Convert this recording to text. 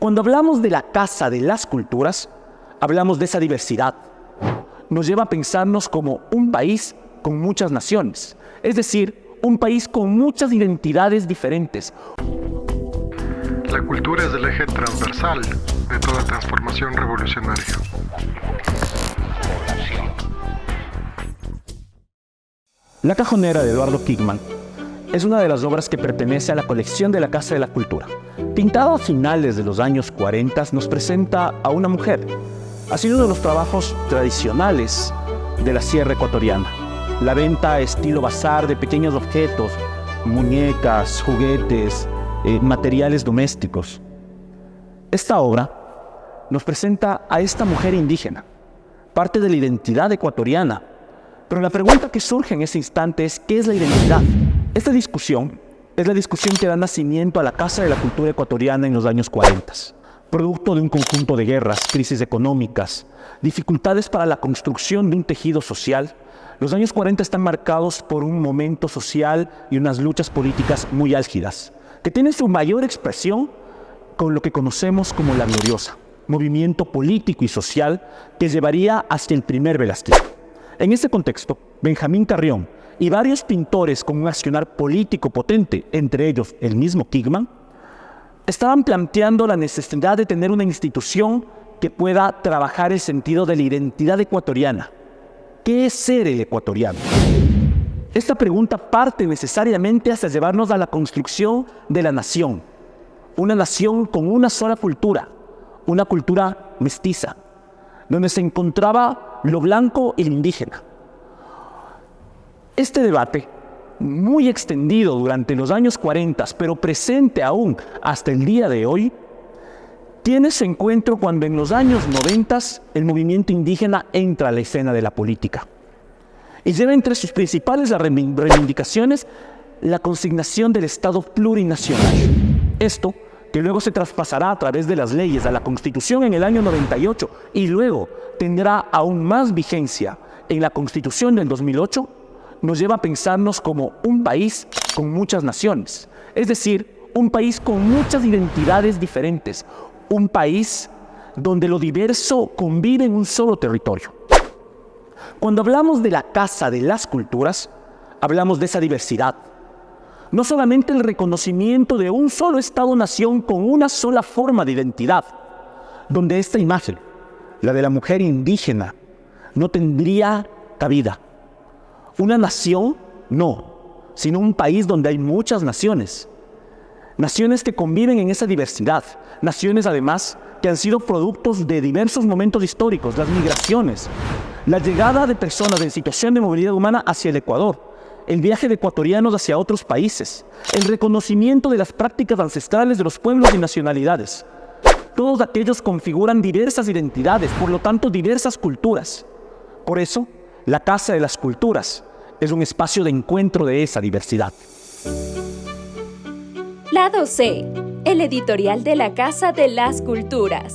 Cuando hablamos de la Casa de las Culturas, hablamos de esa diversidad. Nos lleva a pensarnos como un país con muchas naciones, es decir, un país con muchas identidades diferentes. La cultura es el eje transversal de toda transformación revolucionaria. La Cajonera de Eduardo Kingman es una de las obras que pertenece a la colección de la Casa de la Cultura. Pintada a finales de los años 40, nos presenta a una mujer. Ha sido uno de los trabajos tradicionales de la sierra ecuatoriana. La venta estilo bazar de pequeños objetos, muñecas, juguetes, materiales domésticos. Esta obra nos presenta a esta mujer indígena, parte de la identidad ecuatoriana. Pero la pregunta que surge en ese instante es: ¿qué es la identidad? Esta discusión es la discusión que da nacimiento a la Casa de la Cultura ecuatoriana en los años 40. Producto de un conjunto de guerras, crisis económicas, dificultades para la construcción de un tejido social, los años 40 están marcados por un momento social y unas luchas políticas muy álgidas, que tienen su mayor expresión con lo que conocemos como la Gloriosa, movimiento político y social que llevaría hasta el primer velasquismo. En ese contexto, Benjamín Carrión y varios pintores con un accionar político potente, entre ellos el mismo Kingman, estaban planteando la necesidad de tener una institución que pueda trabajar el sentido de la identidad ecuatoriana. ¿Qué es ser el ecuatoriano? Esta pregunta parte necesariamente hasta llevarnos a la construcción de la nación. Una nación con una sola cultura, una cultura mestiza, donde se encontraba lo blanco y lo indígena. Este debate, muy extendido durante los años 40, pero presente aún hasta el día de hoy, tiene su encuentro cuando en los años 90 el movimiento indígena entra a la escena de la política y lleva entre sus principales reivindicaciones la consignación del Estado plurinacional. Esto, que luego se traspasará a través de las leyes a la Constitución en el año 98 y luego tendrá aún más vigencia en la Constitución del 2008, nos lleva a pensarnos como un país con muchas naciones, es decir, un país con muchas identidades diferentes, un país donde lo diverso convive en un solo territorio. Cuando hablamos de la Casa de las Culturas, hablamos de esa diversidad. No solamente el reconocimiento de un solo Estado-nación con una sola forma de identidad, donde esta imagen, la de la mujer indígena, no tendría cabida. Una nación, no, sino un país donde hay muchas naciones. Naciones que conviven en esa diversidad. Naciones, además, que han sido productos de diversos momentos históricos, las migraciones, la llegada de personas en situación de movilidad humana hacia el Ecuador, el viaje de ecuatorianos hacia otros países, el reconocimiento de las prácticas ancestrales de los pueblos y nacionalidades. Todos aquellos configuran diversas identidades, por lo tanto diversas culturas. Por eso, la Casa de las Culturas es un espacio de encuentro de esa diversidad. Lado C, el editorial de la Casa de las Culturas.